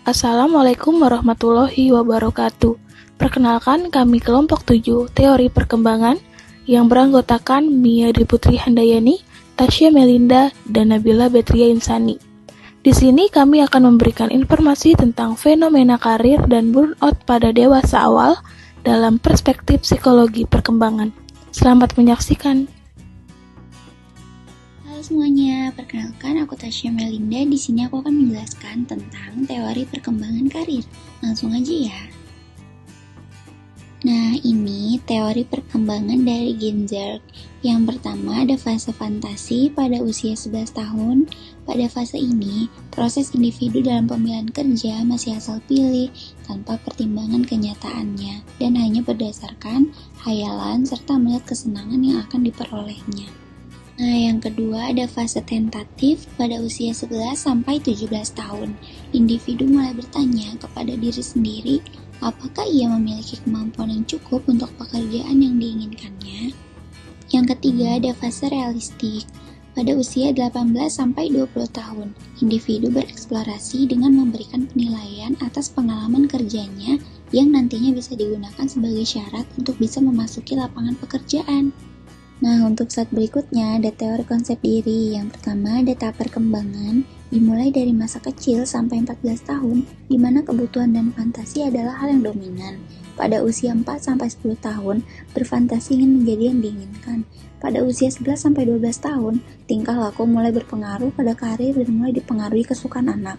Assalamualaikum warahmatullahi wabarakatuh. Perkenalkan, kami kelompok 7 Teori Perkembangan yang beranggotakan Mia Dwi Putri Handayani, Tasya Melinda, dan Nabila Betria Insani. Di sini kami akan memberikan informasi tentang fenomena karir dan burnout pada dewasa awal dalam perspektif psikologi perkembangan. Selamat menyaksikan. Halo semuanya, perkenalkan aku Tasya Melinda. Di sini aku akan menjelaskan tentang teori perkembangan karir. Langsung aja ya. Nah, ini teori perkembangan dari Ginzburg. Yang pertama ada fase fantasi pada usia 11 tahun. Pada fase ini, proses individu dalam pemilihan kerja masih asal pilih tanpa pertimbangan kenyataannya dan hanya berdasarkan hayalan serta melihat kesenangan yang akan diperolehnya. Nah, yang kedua ada fase tentatif pada usia 11 sampai 17 tahun. Individu mulai bertanya kepada diri sendiri, apakah ia memiliki kemampuan yang cukup untuk pekerjaan yang diinginkannya? Yang ketiga ada fase realistik. Pada usia 18 sampai 20 tahun, individu bereksplorasi dengan memberikan penilaian atas pengalaman kerjanya yang nantinya bisa digunakan sebagai syarat untuk bisa memasuki lapangan pekerjaan. Nah, untuk saat berikutnya ada teori konsep diri. Yang pertama ada tahap perkembangan, dimulai dari masa kecil sampai 14 tahun, di mana kebutuhan dan fantasi adalah hal yang dominan. Pada usia 4 sampai 10 tahun, berfantasi ingin menjadi yang diinginkan. Pada usia 11 sampai 12 tahun, tingkah laku mulai berpengaruh pada karir dan mulai dipengaruhi kesukaan anak.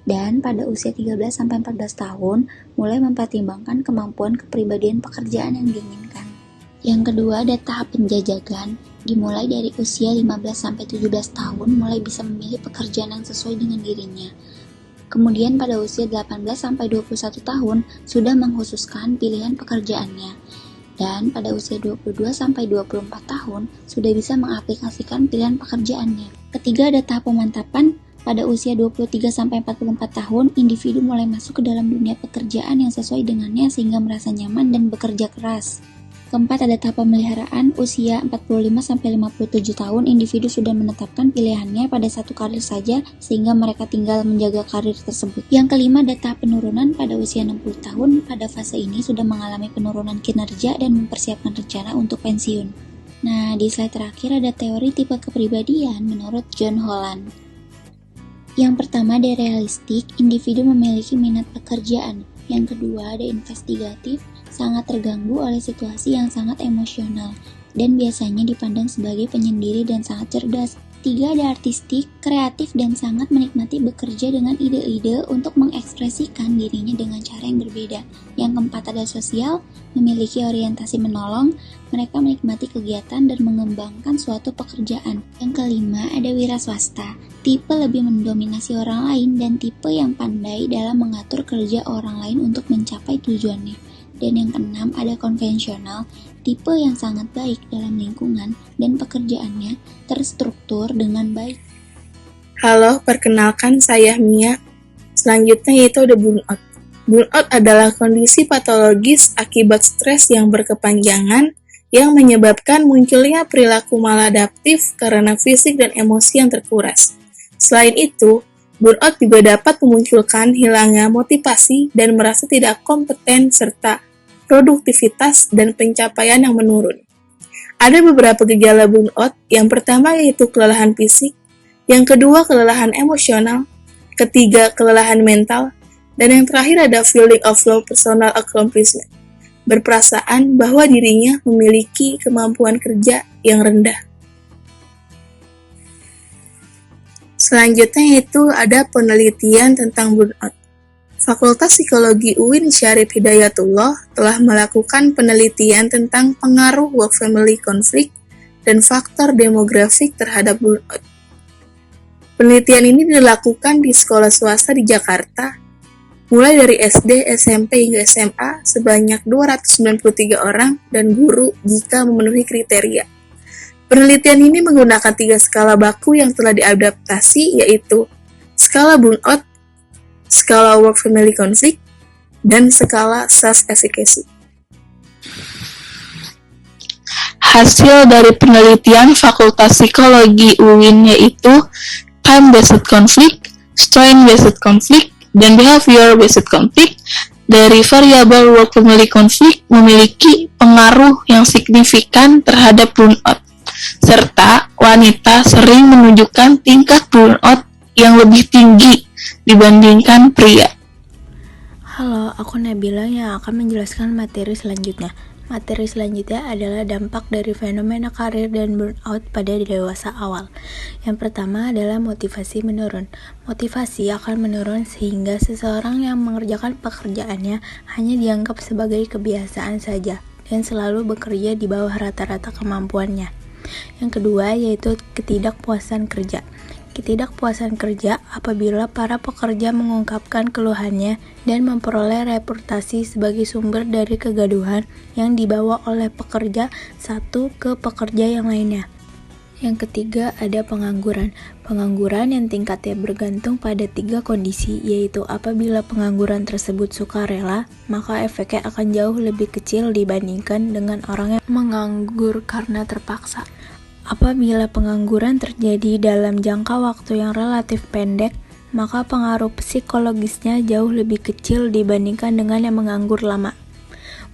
Dan pada usia 13 sampai 14 tahun, mulai mempertimbangkan kemampuan kepribadian pekerjaan yang diinginkan. Yang kedua ada tahap penjajakan, dimulai dari usia 15 sampai 17 tahun mulai bisa memilih pekerjaan yang sesuai dengan dirinya. Kemudian pada usia 18 sampai 21 tahun sudah mengkhususkan pilihan pekerjaannya. Dan pada usia 22 sampai 24 tahun sudah bisa mengaplikasikan pilihan pekerjaannya. Ketiga ada tahap pemantapan. Pada usia 23 sampai 44 tahun, individu mulai masuk ke dalam dunia pekerjaan yang sesuai dengannya sehingga merasa nyaman dan bekerja keras. Keempat ada tahap pemeliharaan. Usia 45 sampai 57 tahun, individu sudah menetapkan pilihannya pada satu karir saja sehingga mereka tinggal menjaga karir tersebut. Yang kelima ada tahap penurunan. Pada usia 60 tahun, pada fase ini sudah mengalami penurunan kinerja dan mempersiapkan rencana untuk pensiun. Nah, di slide terakhir ada teori tipe kepribadian menurut John Holland. Yang pertama ada realistik, individu memiliki minat pekerjaan. Yang kedua ada investigatif, sangat terganggu oleh situasi yang sangat emosional dan biasanya dipandang sebagai penyendiri dan sangat cerdas. Tiga ada artistik, kreatif dan sangat menikmati bekerja dengan ide-ide untuk mengekspresikan dirinya dengan cara yang berbeda. Yang keempat ada sosial, memiliki orientasi menolong, mereka menikmati kegiatan dan mengembangkan suatu pekerjaan. Yang kelima ada wira swasta, tipe lebih mendominasi orang lain dan tipe yang pandai dalam mengatur kerja orang lain untuk mencapai tujuannya. Dan yang keenam ada konvensional, tipe yang sangat baik dalam lingkungan dan pekerjaannya terstruktur dengan baik. Halo, perkenalkan saya Mia. Selanjutnya yaitu ada burnout. Burnout adalah kondisi patologis akibat stres yang berkepanjangan yang menyebabkan munculnya perilaku maladaptif karena fisik dan emosi yang terkuras. Selain itu, burnout juga dapat memunculkan hilangnya motivasi dan merasa tidak kompeten serta produktivitas dan pencapaian yang menurun. Ada beberapa gejala burnout. Yang pertama yaitu kelelahan fisik, yang kedua kelelahan emosional, ketiga kelelahan mental, dan yang terakhir ada feeling of low personal accomplishment, berperasaan bahwa dirinya memiliki kemampuan kerja yang rendah. Selanjutnya yaitu ada penelitian tentang burnout. Fakultas Psikologi UIN Syarif Hidayatullah telah melakukan penelitian tentang pengaruh work-family conflict dan faktor demografik terhadap burnout. Penelitian ini dilakukan di sekolah swasta di Jakarta, mulai dari SD, SMP, hingga SMA, sebanyak 293 orang dan guru jika memenuhi kriteria. Penelitian ini menggunakan 3 skala baku yang telah diadaptasi, yaitu skala burnout, skala work-family conflict, dan skala self-efficacy. Hasil dari penelitian Fakultas Psikologi UIN yaitu time-based conflict, strain-based conflict, dan behavior-based conflict dari variabel work family conflict memiliki pengaruh yang signifikan terhadap burnout, serta wanita sering menunjukkan tingkat burnout yang lebih tinggi dibandingkan pria. Halo, aku Nabila yang akan menjelaskan materi selanjutnya. Materi selanjutnya adalah dampak dari fenomena karir dan burnout pada dewasa awal. Yang pertama adalah motivasi menurun. Motivasi akan menurun sehingga seseorang yang mengerjakan pekerjaannya hanya dianggap sebagai kebiasaan saja dan selalu bekerja di bawah rata-rata kemampuannya. Yang kedua yaitu ketidakpuasan kerja. Ketidakpuasan kerja apabila para pekerja mengungkapkan keluhannya dan memperoleh reputasi sebagai sumber dari kegaduhan yang dibawa oleh pekerja satu ke pekerja yang lainnya. Yang ketiga ada pengangguran. Pengangguran yang tingkatnya bergantung pada 3 kondisi, yaitu apabila pengangguran tersebut sukarela, maka efeknya akan jauh lebih kecil dibandingkan dengan orang yang menganggur karena terpaksa. Apabila pengangguran terjadi dalam jangka waktu yang relatif pendek, maka pengaruh psikologisnya jauh lebih kecil dibandingkan dengan yang menganggur lama.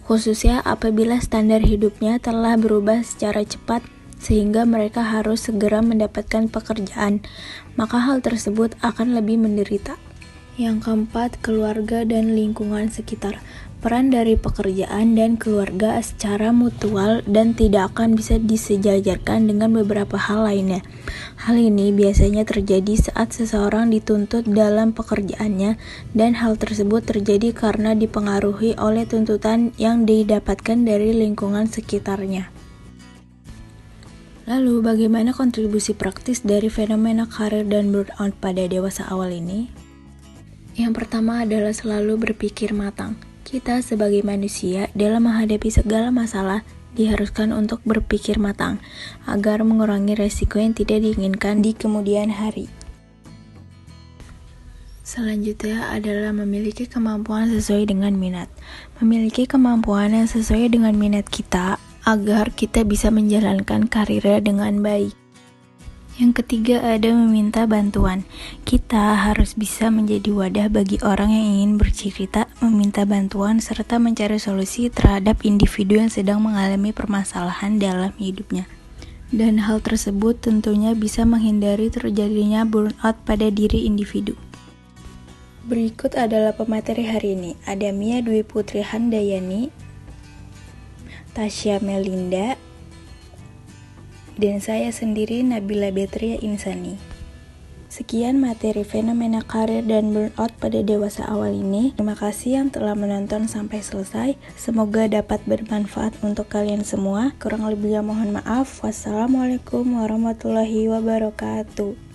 Khususnya apabila standar hidupnya telah berubah secara cepat sehingga mereka harus segera mendapatkan pekerjaan, maka hal tersebut akan lebih menderita. Yang keempat, keluarga dan lingkungan sekitar. Peran dari pekerjaan dan keluarga secara mutual dan tidak akan bisa disejajarkan dengan beberapa hal lainnya. Hal ini biasanya terjadi saat seseorang dituntut dalam pekerjaannya, dan hal tersebut terjadi karena dipengaruhi oleh tuntutan yang didapatkan dari lingkungan sekitarnya. Lalu, bagaimana kontribusi praktis dari fenomena karir dan burnout pada dewasa awal ini? Yang pertama adalah selalu berpikir matang. Kita sebagai manusia dalam menghadapi segala masalah diharuskan untuk berpikir matang agar mengurangi resiko yang tidak diinginkan di kemudian hari. Selanjutnya adalah memiliki kemampuan sesuai dengan minat. Memiliki kemampuan yang sesuai dengan minat kita agar kita bisa menjalankan karirnya dengan baik. Yang ketiga ada meminta bantuan. Kita harus bisa menjadi wadah bagi orang yang ingin bercerita, meminta bantuan, serta mencari solusi terhadap individu yang sedang mengalami permasalahan dalam hidupnya. Dan hal tersebut tentunya bisa menghindari terjadinya burnout pada diri individu. Berikut adalah pemateri hari ini. Ada Mia Dwi Putri Handayani, Tasya Melinda, dan saya sendiri Nabila Betria Insani. Sekian materi fenomena karir dan burnout pada dewasa awal ini. Terima kasih yang telah menonton sampai selesai. Semoga dapat bermanfaat untuk kalian semua. Kurang lebihnya mohon maaf. Wassalamualaikum warahmatullahi wabarakatuh.